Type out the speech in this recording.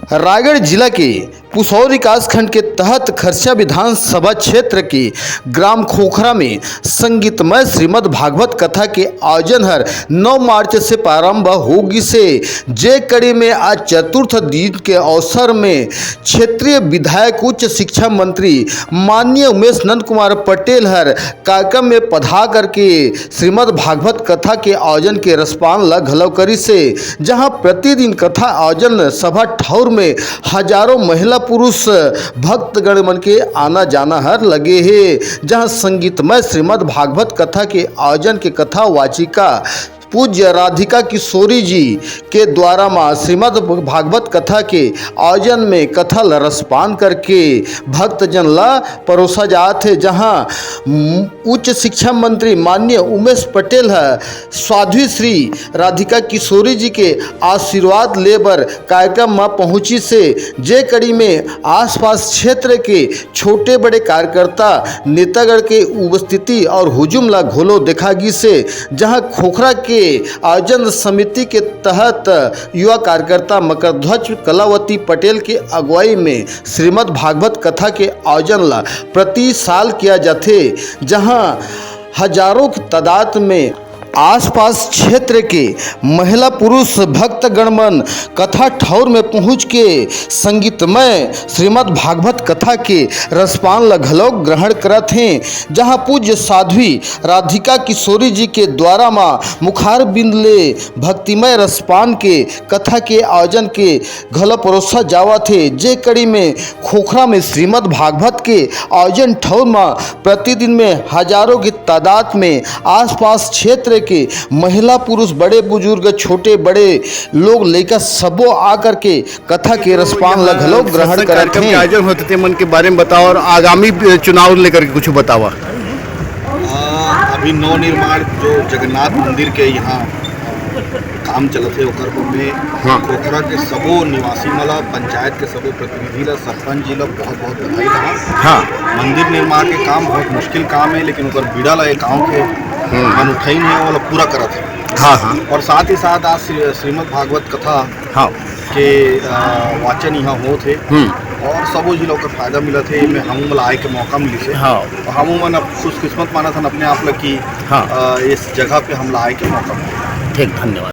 रायगढ़ जिला के पुसौर विकास खंड के तहत खरसिया विधानसभा क्षेत्र के ग्राम खोखरा में संगीतमय श्रीमद् भागवत कथा के आयोजन हर 9 मार्च से प्रारंभ होगी से जे कड़ी में आज चतुर्थ दिन के अवसर में क्षेत्रीय विधायक उच्च शिक्षा मंत्री माननीय उमेश नंद कुमार पटेल हर कार्यक्रम में पधा करके श्रीमद् भागवत कथा के आयोजन के रसपान ल घलव करी से, जहां प्रतिदिन कथा आयोजन सभा ठौर में हजारों महिला पुरुष भक्तगण मन के आना जाना हर लगे है। जहां संगीतमय श्रीमद् भागवत कथा के आयोजन के कथा वाचिका पूज्य राधिका किशोरी जी के द्वारा माँ श्रीमद् भागवत कथा के आयोजन में कथा रसपान करके भक्तजन ला परोसा जात है। जहां उच्च शिक्षा मंत्री माननीय उमेश पटेल है साध्वी श्री राधिका किशोरी जी के आशीर्वाद लेबर कार्यक्रम में पहुंची से, जे कड़ी में आसपास क्षेत्र के छोटे बड़े कार्यकर्ता नेतागण के उपस्थिति और हुजूम ला घोलो देखा गी से, जहां खोखरा के आयोजन समिति के तहत युवा कार्यकर्ता मकरध्वज कलावती पटेल के अगुवाई में श्रीमद् भागवत कथा के आयोजन ला प्रति साल किया जाते, जहां हजारों की तादाद में आसपास क्षेत्र के महिला पुरुष भक्तगण मन कथा ठौर में पहुँच के संगीतमय श्रीमद् भागवत कथा के रसपान लघलोक ग्रहण करत हैं। जहां पूज्य साध्वी राधिका किशोरी जी के द्वारा माँ मुखार बिंद ले भक्तिमय रसपान के कथा के आयोजन के घल परोसा जावा थे। जे कड़ी में खोखरा में श्रीमद् भागवत के आयोजन ठौर में प्रतिदिन में हजारों की तादाद में आसपास क्षेत्र के महिला पुरुष बड़े बुजुर्ग छोटे बड़े लोग लेकर सबो आकर के कथा के रसपान लघलो ग्रहण करते हैं। आयोजन होते थे मन के बारे में बताओ और आगामी चुनाव लेकर के कुछ बतावा। अभी नवनिर्माण जो जगन्नाथ मंदिर के यहाँ काम चलते ओकर में खोखरा के सबो निवासी मला पंचायत के सबो प्रतिनिधि ला सरपंच जी ला बहुत बहुत बधाई रहा। मंदिर निर्माण के काम बहुत मुश्किल काम है, लेकिन ओकर बीड़ा ला गाँव के मन उठाई है वाला पूरा करत है। और साथ ही साथ आज श्रीमद् भागवत कथा के वाचन यहाँ होते और सबो जी लोग का फायदा मिला थे। में हम मला आए के मौका मिली से हम मन खुशकिस्मत माना था अपने आप ला कि इस जगह पे हम ला आए के मौका मिला। ठीक, धन्यवाद।